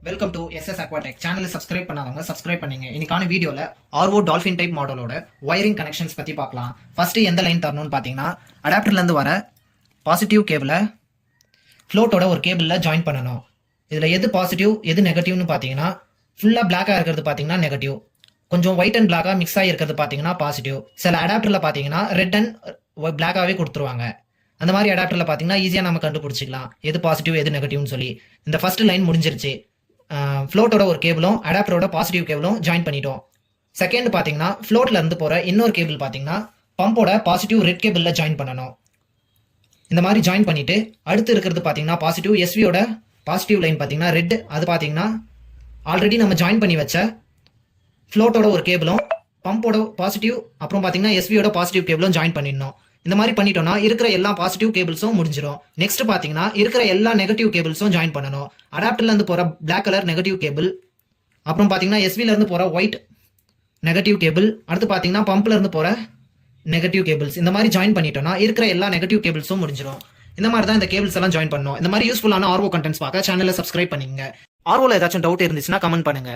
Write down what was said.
Welcome to SS Aquatech சேனலை subscribe பண்ணாதவங்க subscribe பண்ணீங்க. இன்னைக்கான வீடியோல ஆர்ஓ டால்ஃபின் டைப் மாடலோட ஒயரிங் கனெக்ஷன்ஸ் பத்தி பார்க்கலாம். ஃபர்ஸ்ட் எந்த லைன் தரணும்னு பாத்தீங்கன்னா அடாப்டர்ல இருந்து வர பாசிட்டிவ் கேபிளை ஃப்ளோட்டோட ஒரு கேபிள்ல ஜாயின் பண்ணணும். இதுல எது பாசிட்டிவ் எது நெகட்டிவ்னு பாத்தீங்கன்னா ஃபுல்லா பிளாக்கா இருக்கிறது பாத்தீங்கன்னா நெகட்டிவ், கொஞ்சம் ஒயிட் அண்ட் பிளாக்கா மிக்ஸ் ஆகி இருக்கிறது பாத்தீங்கன்னா பாசிட்டிவ். சில அடாப்டர்ல பாத்தீங்கன்னா ரெட் அண்ட் பிளாக்காவே கொடுத்துருவாங்க. அந்த மாதிரி அடாப்டர்ல பாத்தீங்கன்னா ஈஸியா நம்ம கண்டுபிடிச்சிக்கலாம் எது பாசிட்டிவ் எது நெகட்டிவ்னு சொல்லி. இந்த ஃபர்ஸ்ட் லைன் முடிஞ்சிருச்சு. ஃப்ளோட்டோட ஒரு கேபிளும் அடாப்டரோட பாசிட்டிவ் கேபிளும் ஜாயின் பண்ணிட்டோம். செகண்ட் பார்த்தீங்கன்னா ஃப்ளோட்ல இருந்து போகிற இன்னொரு கேபிள் பார்த்தீங்கன்னா பம்போட பாசிட்டிவ் ரெட் கேபிளில் ஜாயின் பண்ணணும். இந்த மாதிரி ஜாயின் பண்ணிட்டு அடுத்து இருக்கிறது பார்த்தீங்கன்னா பாசிட்டிவ் எஸ்வியோட பாசிட்டிவ் லைன் பார்த்தீங்கன்னா ரெட், அது பார்த்தீங்கன்னா ஆல்ரெடி நம்ம ஜாயின் பண்ணி வச்ச ஃப்ளோட்டோட ஒரு கேபிளும் பம்போட பாசிட்டிவ் அப்புறம் பார்த்தீங்கன்னா எஸ்வியோட பாசிட்டிவ் கேபிளும் ஜாயின் பண்ணிடணும். இந்த மாதிரி பண்ணிட்டோம்னா இருக்கிற எல்லா பாசிட்டிவ் கேபிள்ஸும் முடிஞ்சிடும். நெக்ஸ்ட் பார்த்தீங்கன்னா இருக்கிற எல்லா நெகட்டிவ் கேபிள்ஸும் ஜாயின் பண்ணணும். அடாப்டர்ல இருந்து போகிற பிளாக் கலர் நெகட்டிவ் கேபிள், அப்புறம் பார்த்தீங்கன்னா எஸ்வில இருந்து போகிற ஒயிட் நெகட்டிவ் கேபிள், அடுத்து பார்த்தீங்கன்னா பம்ப்ல இருந்து போகிற நெகட்டிவ் கேபிள்ஸ். இந்த மாதிரி ஜாயின் பண்ணிட்டோம்னா இருக்கிற எல்லா நெகட்டிவ் கேபிள்ஸும் முடிஞ்சிடும். இந்த மாதிரி தான் இந்த கேபிள்ஸ் எல்லாம் ஜாயின் பண்ணணும். இந்த மாதிரி யூஸ்ஃபுல்லான ஆர்ஓ கண்டென்ட்ஸ் பார்க்க சேனலை சப்ஸ்கிரைப் பண்ணிங்க. ஆர்ஓல ஏதாச்சும் டவுட் இருந்துச்சுன்னா கமெண்ட் பண்ணுங்க.